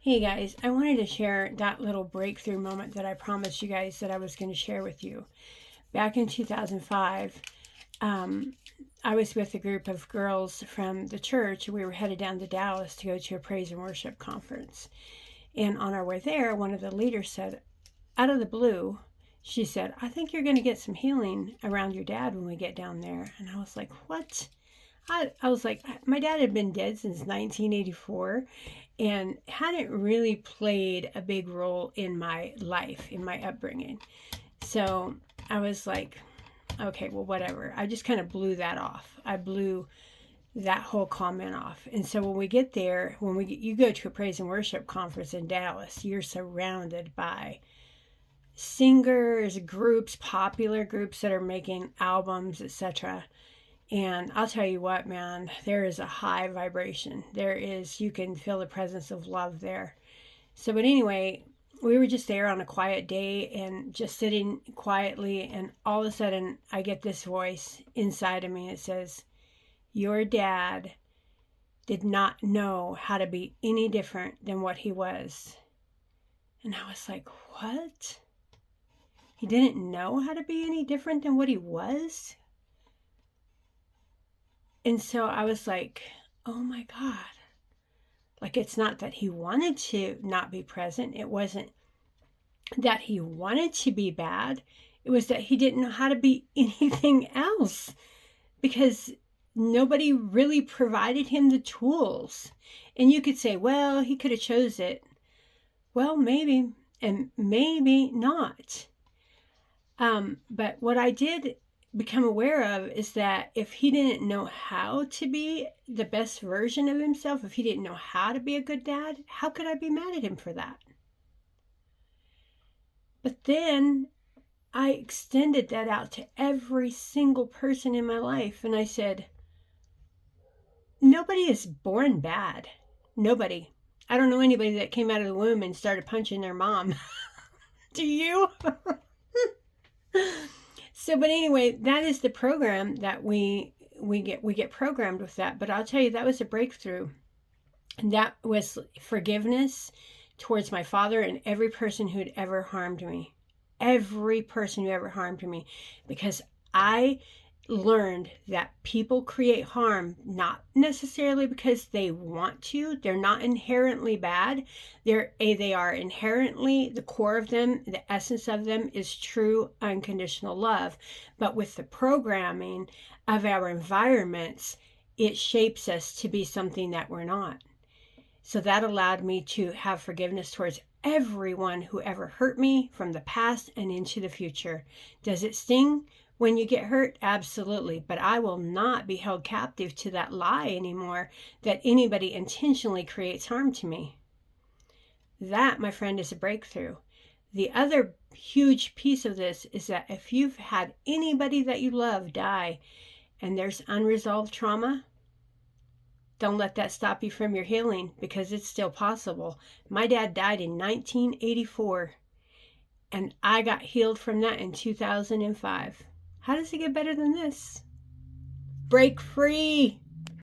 Hey guys, I wanted to share that little breakthrough moment that I promised you guys that I was going to share with you. Back in 2005, um, I was with a group of girls from the church. We were headed down to Dallas to go to a praise and worship conference. And on our way there, one of the leaders said, out of the blue, she said, I think you're going to get some healing around your dad when we get down there. And I was like, what? I was like, my dad had been dead since 1984 and hadn't really played a big role in my life, in my upbringing. So I was like, okay, well, whatever. I just kind of blew that off. I blew that whole comment off. And so when we get there, you go to a praise and worship conference in Dallas, you're surrounded by singers, groups, popular groups that are making albums, etc. And I'll tell you what, man, there is a high vibration. You can feel the presence of love there. So, but anyway, we were just there on a quiet day and just sitting quietly. And all of a sudden, I get this voice inside of me. It says, your dad did not know how to be any different than what he was. And I was like, what? He didn't know how to be any different than what he was? And so I was like, oh my God. Like, it's not that he wanted to not be present. It wasn't that he wanted to be bad. It was that he didn't know how to be anything else because nobody really provided him the tools. And you could say, well, he could have chose it. Well, maybe, and maybe not. But what I did become aware of is that if he didn't know how to be the best version of himself, if he didn't know how to be a good dad, how could I be mad at him for that? But then I extended that out to every single person in my life. And I said, nobody is born bad. Nobody. I don't know anybody that came out of the womb and started punching their mom. Do you? So, but anyway, that is the program that we get programmed with that. But I'll tell you, that was a breakthrough. And that was forgiveness towards my father and every person who'd ever harmed me. Every person who ever harmed me. Because I learned that people create harm not necessarily because they want to. They're not inherently bad. They are inherently, the core of them, the essence of them is true unconditional love. But with the programming of our environments, it shapes us to be something that we're not. So that allowed me to have forgiveness towards everyone who ever hurt me from the past and into the future. Does it sting when you get hurt? Absolutely. But I will not be held captive to that lie anymore that anybody intentionally creates harm to me. That, my friend, is a breakthrough. The other huge piece of this is that if you've had anybody that you love die and there's unresolved trauma, don't let that stop you from your healing because it's still possible. My dad died in 1984 and I got healed from that in 2005. How does it get better than this? Break free!